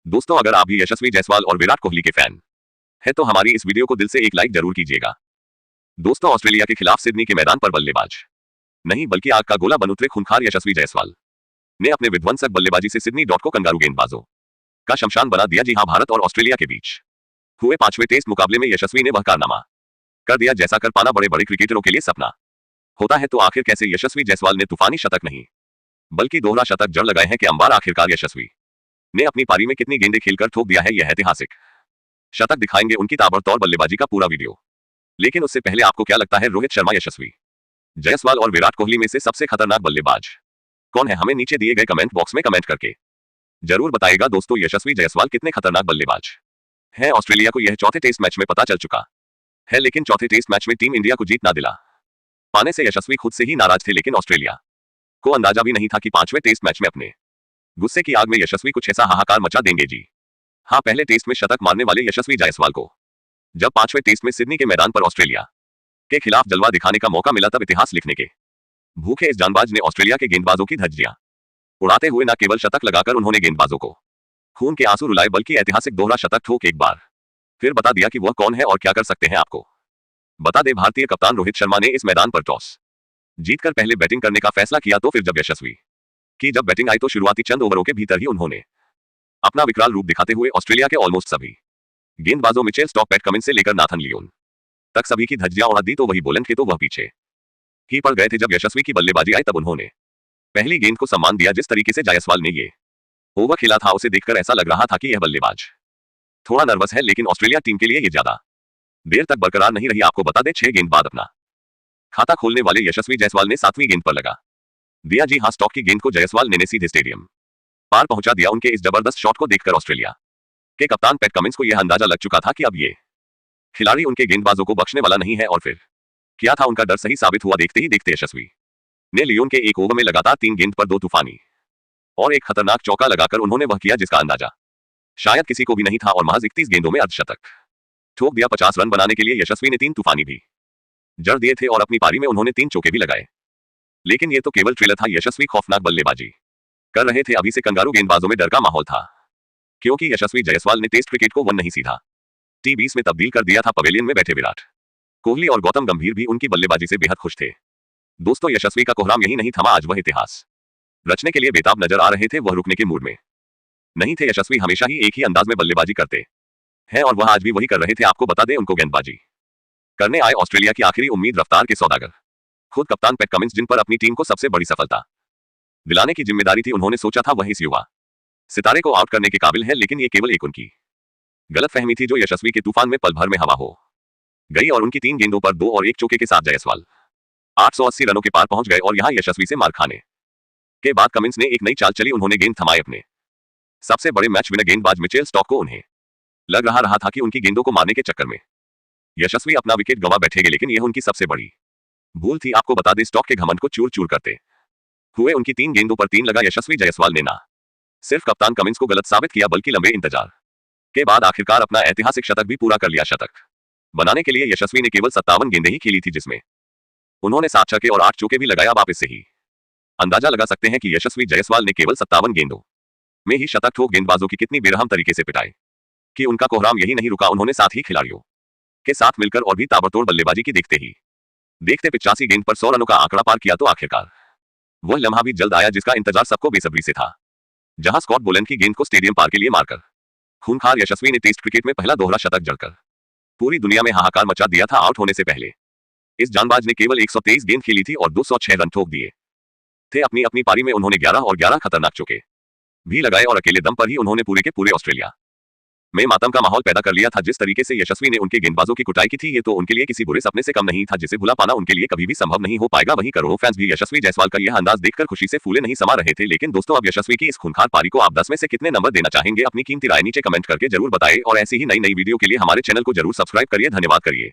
दोस्तों, अगर आप भी यशस्वी जायसवाल और विराट कोहली के फैन है तो हमारी इस वीडियो को दिल से एक लाइक जरूर कीजिएगा। दोस्तों, ऑस्ट्रेलिया के खिलाफ सिडनी के मैदान पर बल्लेबाज नहीं बल्कि आग का गोला बन उतरे खूंखार यशस्वी जायसवाल ने अपने विध्वंसक बल्लेबाजी से सिडनी डॉट को कंगारू गेंदबाजों का शमशान बना दिया। जी हां, भारत और ऑस्ट्रेलिया के बीच हुए 5वें टेस्ट मुकाबले में यशस्वी ने वह कारनामा कर दिया जैसा कर पाना बड़े बड़े क्रिकेटरों के लिए सपना होता है। तो आखिर कैसे यशस्वी जायसवाल ने तूफानी शतक नहीं बल्कि दोहरा शतक जड़ लगाए हैं कि अंबार आखिरकार यशस्वी ने अपनी पारी में कितनी गेंदें खेलकर ठोक दिया है यह ऐतिहासिक शतक। दिखाएंगे उनकी ताबड़तोड़ बल्लेबाजी का पूरा वीडियो, लेकिन उससे पहले आपको क्या लगता है रोहित शर्मा, यशस्वी जायसवाल और विराट कोहली में से सबसे खतरनाक बल्लेबाज कौन है? हमें नीचे दिए गए कमेंट बॉक्स में कमेंट करके जरूर बताइएगा। दोस्तों, यशस्वी जायसवाल कितने खतरनाक बल्लेबाज हैं? ऑस्ट्रेलिया को यह चौथे टेस्ट मैच में पता चल चुका है, लेकिन चौथे टेस्ट मैच में टीम इंडिया को जीत ना दिला पाने से यशस्वी खुद से ही नाराज थे। लेकिन ऑस्ट्रेलिया को अंदाजा भी नहीं था कि 5वें टेस्ट मैच में अपने गुस्से की आग में यशस्वी कुछ ऐसा हाहाकार मचा देंगे। जी हाँ, पहले टेस्ट में शतक मारने वाले यशस्वी जायसवाल को जब 5वें टेस्ट में सिडनी के मैदान पर ऑस्ट्रेलिया के खिलाफ जलवा दिखाने का मौका मिला, तब इतिहास लिखने के भूखे इस जानबाज ने ऑस्ट्रेलिया के गेंदबाजों की धज्जियां उड़ाते हुए न केवल शतक लगाकर उन्होंने गेंदबाजों को खून के आंसू रुलाए, बल्कि ऐतिहासिक दोहरा शतक ठोक एक बार फिर बता दिया कि वह कौन है और क्या कर सकते हैं। आपको बता दें, भारतीय कप्तान रोहित शर्मा ने इस मैदान पर टॉस जीतकर पहले बैटिंग करने का फैसला किया। तो फिर जब यशस्वी की जब बैटिंग आई तो शुरुआती चंद ओवरों के भीतर ही उन्होंने अपना विकराल रूप दिखाते हुए ऑस्ट्रेलिया के ऑलमोस्ट सभी गेंदबाजों मिचेल स्टॉक, पैट कमिंस से लेकर नाथन लियोन तक सभी की धज्जियां उड़ा दी। तो वही बोलन थे तो वह पीछे ही पड़ गए थे जब यशस्वी की बल्लेबाजी आई। तब उन्होंने पहली गेंद को सम्मान दिया। जिस तरीके से जायसवाल ने ये ओवर खेला था, उसे देखकर ऐसा लग रहा था कि यह बल्लेबाज थोड़ा नर्वस है, लेकिन ऑस्ट्रेलिया टीम के लिए ये ज्यादा देर तक बरकरार नहीं रही। आपको बता दें, 6 गेंद बाद अपना खाता खोलने वाले यशस्वी जायसवाल ने 7वीं गेंद पर लगा दिया। जी हां, स्टॉक की गेंद को जायसवाल ने सीधे स्टेडियम पार पहुंचा दिया। उनके इस जबरदस्त शॉट को देखकर ऑस्ट्रेलिया के कप्तान पैट कमिंस को यह अंदाजा लग चुका था कि अब ये खिलाड़ी उनके गेंदबाजों को बख्शने वाला नहीं है, और फिर क्या था, उनका डर सही साबित हुआ। देखते ही देखते यशस्वी ने लियोन के एक ओवर में लगातार 3 गेंद पर 2 तूफानी और एक खतरनाक चौका लगाकर उन्होंने वह किया जिसका अंदाजा शायद किसी को भी नहीं था, और महज 31 गेंदों में अर्धशतक ठोक दिया। 50 रन बनाने के लिए यशस्वी ने 3 तूफानी भी जड़ दिए थे और अपनी पारी में उन्होंने 3 चौके भी लगाए। लेकिन ये तो केवल ट्रेलर था। यशस्वी खौफनाक बल्लेबाजी कर रहे थे। अभी से कंगारू गेंदबाजों में डर का माहौल था, क्योंकि यशस्वी जायसवाल ने टेस्ट क्रिकेट को वन नहीं सीधा T20 में तब्दील कर दिया था। पवेलियन में बैठे विराट कोहली और गौतम गंभीर भी उनकी बल्लेबाजी से बेहद खुश थे। दोस्तों, यशस्वी का कोहराम यही नहीं थमा। आज वह इतिहास रचने के लिए बेताब नजर आ रहे थे। वह रुकने के मूड में नहीं थे। यशस्वी हमेशा ही एक ही अंदाज में बल्लेबाजी करते हैं और वह आज भी वही कर रहे थे। आपको बता दें, उनको गेंदबाजी करने आए ऑस्ट्रेलिया की आखिरी उम्मीद रफ्तार के सौदागर खुद कप्तान पैट कमिंस, जिन पर अपनी टीम को सबसे बड़ी सफलता दिलाने की जिम्मेदारी थी। उन्होंने सोचा था वह इस युवा सितारे को आउट करने के काबिल है, लेकिन ये केवल एक उनकी गलतफहमी थी जो यशस्वी के तूफान में पल भर में हवा हो गई, और उनकी 3 गेंदों पर 2 और 1 चौके के साथ जायसवाल 880 रनों के पार पहुंच गए। और यहां यशस्वी से मार खाने के बाद कमिंस ने एक नई चाल चली। उन्होंने गेंद थमाए अपने सबसे बड़े मैच विनर गेंदबाज मिचेल स्टॉक को। उन्हें लग रहा था कि उनकी गेंदों को मारने के चक्कर में यशस्वी अपना विकेट गंवा बैठेंगे, लेकिन यह उनकी सबसे बड़ी भूल थी। आपको बता दें, स्टॉक के घमंड को चूर चूर करते हुए उनकी 3 गेंदों पर 3 लगा यशस्वी जायसवाल ने ना सिर्फ कप्तान कमिंस को गलत साबित किया, बल्कि लंबे इंतजार के बाद आखिरकार अपना ऐतिहासिक शतक भी पूरा कर लिया। शतक बनाने के लिए यशस्वी ने केवल 57 गेंदें ही खेली थी, जिसमें उन्होंने 7 छक्के और 8 चौके भी लगाए। अब आप इससे ही अंदाजा लगा सकते हैं कि यशस्वी जायसवाल ने केवल 57 गेंदों में ही शतक ठोक गेंदबाजों की कितनी बेरहम तरीके से पिटाई कि उनका कोहराम यही नहीं रुका। उन्होंने साथ ही खिलाड़ियों के साथ मिलकर और भी ताबड़तोड़ बल्लेबाजी की। देखते ही देखते 85 गेंद पर 100 रनों का आंकड़ा पार किया। तो आखिरकार वह लम्हा भी जल्द आया जिसका इंतजार सबको बेसब्री से था, जहां स्कॉट बोलन की गेंद को स्टेडियम पार के लिए मारकर खूंखार यशस्वी ने टेस्ट क्रिकेट में पहला दोहरा शतक जड़कर पूरी दुनिया में हाहाकार मचा दिया था। आउट होने से पहले इस जानबाज ने केवल 123 गेंद खेली थी और 206 रन ठोक दिए थे। अपनी अपनी पारी में उन्होंने 11 और 11 खतरनाक चौके भी लगाए, और अकेले दम पर ही उन्होंने पूरे के पूरे ऑस्ट्रेलिया में मातम का माहौल पैदा कर लिया था। जिस तरीके से यशस्वी ने उनके गेंदबाजों की कुटाई की थी, ये तो उनके लिए किसी बुरे सपने से कम नहीं था, जिसे भुला पाना उनके लिए कभी भी संभव नहीं हो पाएगा। वहीं करोड़ों फैंस भी यशस्वी जायसवाल का यह अंदाज देखकर खुशी से फूले नहीं समा रहे थे। लेकिन दोस्तों, अब यशस्वी की इस खूंखार पारी को आप 10 में से कितने नंबर देना चाहेंगे? अपनी कीमती राय नीचे कमेंट करके जरूर बताएं, और ऐसी ही नई वीडियो के लिए हमारे चैनल को जरूर सब्सक्राइब करिए। धन्यवाद करिए।